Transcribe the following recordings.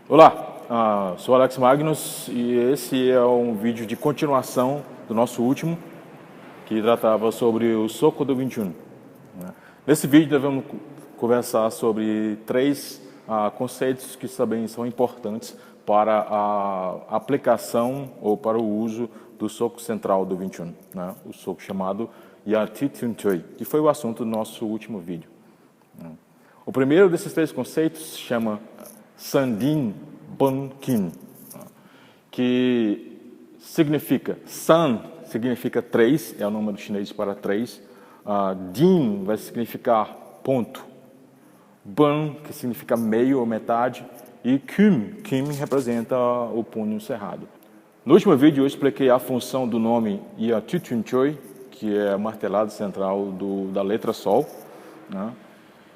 Olá, sou Alex Magnus e esse é um vídeo de continuação do nosso último, que tratava sobre o soco do Wing Chun. Nesse vídeo nós vamos conversar sobre três conceitos que também são importantes para a aplicação ou para o uso do soco central do Wing Chun, né? O soco chamado Yat Tun Choi, que foi o assunto do nosso último vídeo. O primeiro desses três conceitos se chama Sandin Bankin, que significa San significa três, é o número chinês para três. Din vai significar ponto. Ban, que significa meio ou metade. E Kim representa o punho cerrado. No último vídeo eu expliquei a função do nome Yat Tun Choi, que é a martelada central da letra Sol, né?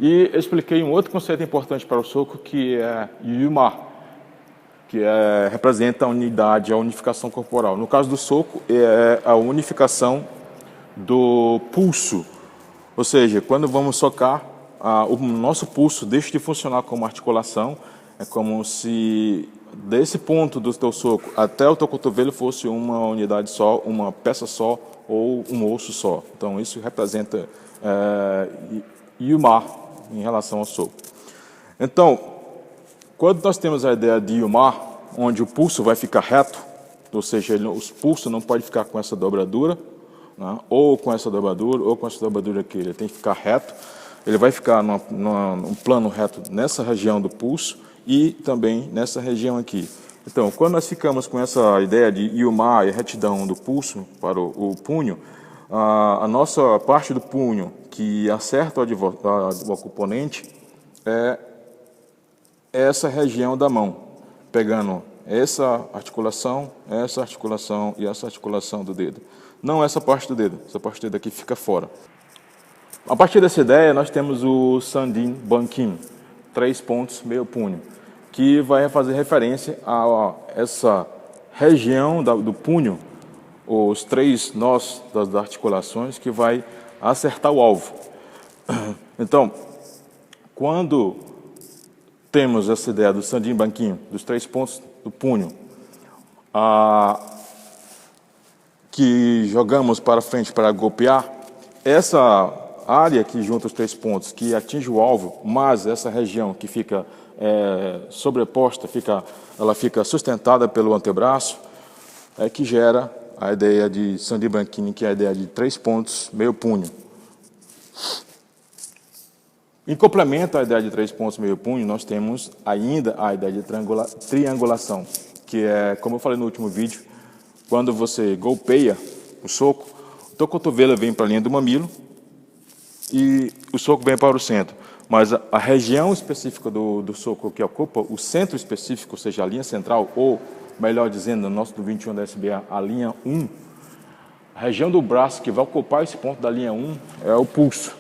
E expliquei um outro conceito importante para o soco, que é Yuma, que representa a unidade, a unificação corporal. No caso do soco, é a unificação do pulso. Ou seja, quando vamos socar, o nosso pulso deixa de funcionar como articulação. É como se desse ponto do teu soco até o teu cotovelo fosse uma unidade só, uma peça só ou um osso só. Então isso representa Yuma em relação ao soco. Então, quando nós temos a ideia de Yuma, onde o pulso vai ficar reto, ou seja, o pulso não pode ficar com essa dobradura, né? Ou com essa dobradura, ou com essa dobradura aqui, ele tem que ficar reto. Ele vai ficar num plano reto nessa região do pulso e também nessa região aqui. Então, quando nós ficamos com essa ideia de Yuma e retidão do pulso para o punho, a nossa parte do punho que acerta o componente é essa região da mão, pegando essa articulação e essa articulação do dedo. Não essa parte do dedo, essa parte do dedo aqui fica fora. A partir dessa ideia, nós temos o Sandin Bankin, 3 pontos, meio punho, que vai fazer referência a essa região do punho, os 3 nós das articulações, que vai acertar o alvo. Então, quando temos essa ideia do Sandin Bankin, dos 3 pontos do punho, que jogamos para frente para golpear, essa área que junta os 3 pontos, que atinge o alvo, mas essa região que fica sobreposta, ela fica sustentada pelo antebraço, é que gera a ideia de Sandin Bankin, que é a ideia de 3 pontos, meio punho. Em complemento à ideia de 3 pontos, meio punho, nós temos ainda a ideia de triangulação, que é, como eu falei no último vídeo, quando você golpeia o soco, o teu cotovelo vem para a linha do mamilo e o soco vem para o centro. Mas a região específica do soco que ocupa o centro específico, ou seja, a linha central, ou melhor dizendo, no nosso do 21 da SBA, a linha 1, a região do braço que vai ocupar esse ponto da linha 1 é o pulso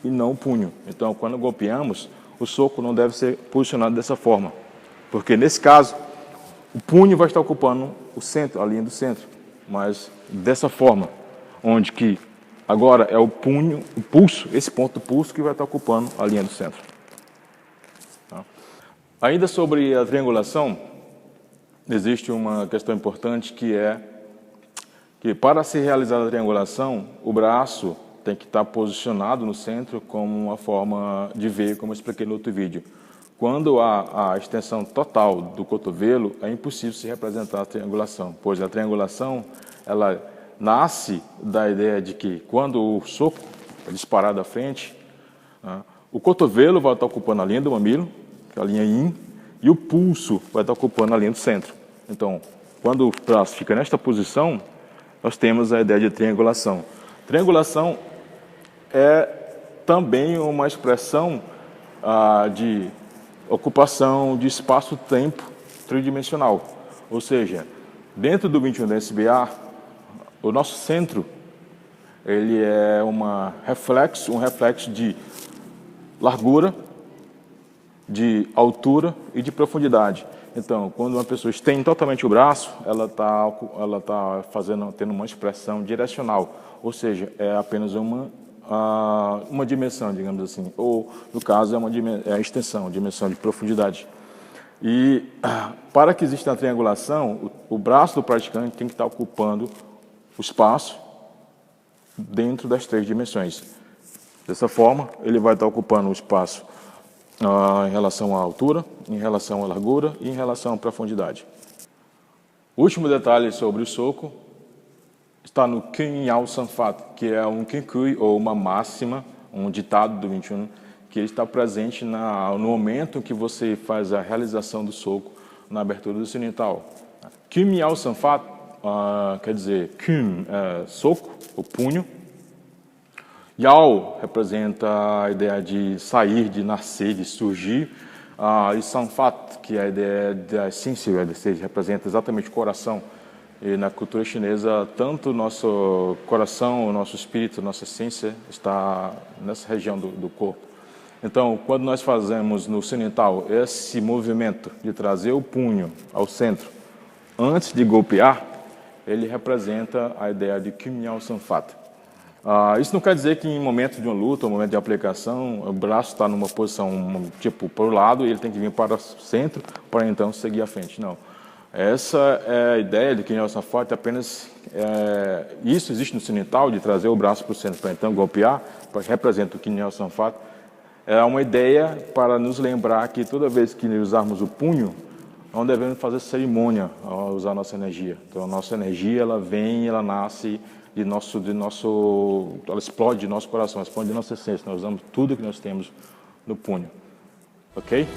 e não o punho. Então, quando golpeamos, o soco não deve ser posicionado dessa forma, porque nesse caso, o punho vai estar ocupando o centro, a linha do centro, mas dessa forma, onde que agora é o punho, o pulso, esse ponto do pulso que vai estar ocupando a linha do centro. Tá? Ainda sobre a triangulação, existe uma questão importante que é que para se realizar a triangulação, o braço tem que estar posicionado no centro como uma forma de V, como eu expliquei no outro vídeo. Quando há a extensão total do cotovelo, é impossível se representar a triangulação, pois a triangulação ela nasce da ideia de que quando o soco é disparado à frente, o cotovelo vai estar ocupando a linha do mamilo, que é a linha Yin, e o pulso vai estar ocupando a linha do centro. Então, quando o braço fica nesta posição, nós temos a ideia de triangulação. Triangulação é também uma expressão de ocupação de espaço-tempo tridimensional. Ou seja, dentro do 21 da SBA, o nosso centro ele é um reflexo de largura, de altura e de profundidade. Então, quando uma pessoa estende totalmente o braço, ela está tendo uma expressão direcional, ou seja, é apenas uma dimensão, digamos assim, ou no caso é a extensão, dimensão de profundidade. E para que exista a triangulação, o braço do praticante tem que estar ocupando o espaço dentro das 3 dimensões. Dessa forma, ele vai estar ocupando o espaço em relação à altura, em relação à largura e em relação à profundidade. O último detalhe sobre o soco está no Kun Yao Sanfat, que é um Kinkui ou uma máxima, um ditado do 21, que está presente no momento que você faz a realização do soco na abertura do sinital. Kun Yao Sanfat quer dizer Kun, soco, o punho. Yao representa a ideia de sair, de nascer, de surgir. E Sanfat, que é a ideia da essência, representa exatamente o coração. E na cultura chinesa, tanto o nosso coração, o nosso espírito, a nossa essência está nessa região do corpo. Então, quando nós fazemos no sinital esse movimento de trazer o punho ao centro antes de golpear, ele representa a ideia de Kun Yao Sanfat. Isso não quer dizer que em momento de uma luta, ou momento de aplicação, o braço está numa posição tipo para o lado e ele tem que vir para o centro para então seguir à frente. Não. Essa é a ideia de Kun Yao Sanfat, apenas isso existe no sinital, de trazer o braço para o centro para então golpear, representa o Kun Yao Sanfat. É uma ideia para nos lembrar que toda vez que usarmos o punho, não devemos fazer cerimônia ao usar a nossa energia. Então, a nossa energia, ela vem, ela nasce ela explode de nosso coração, explode de nossa essência. Nós usamos tudo que nós temos no punho. Ok?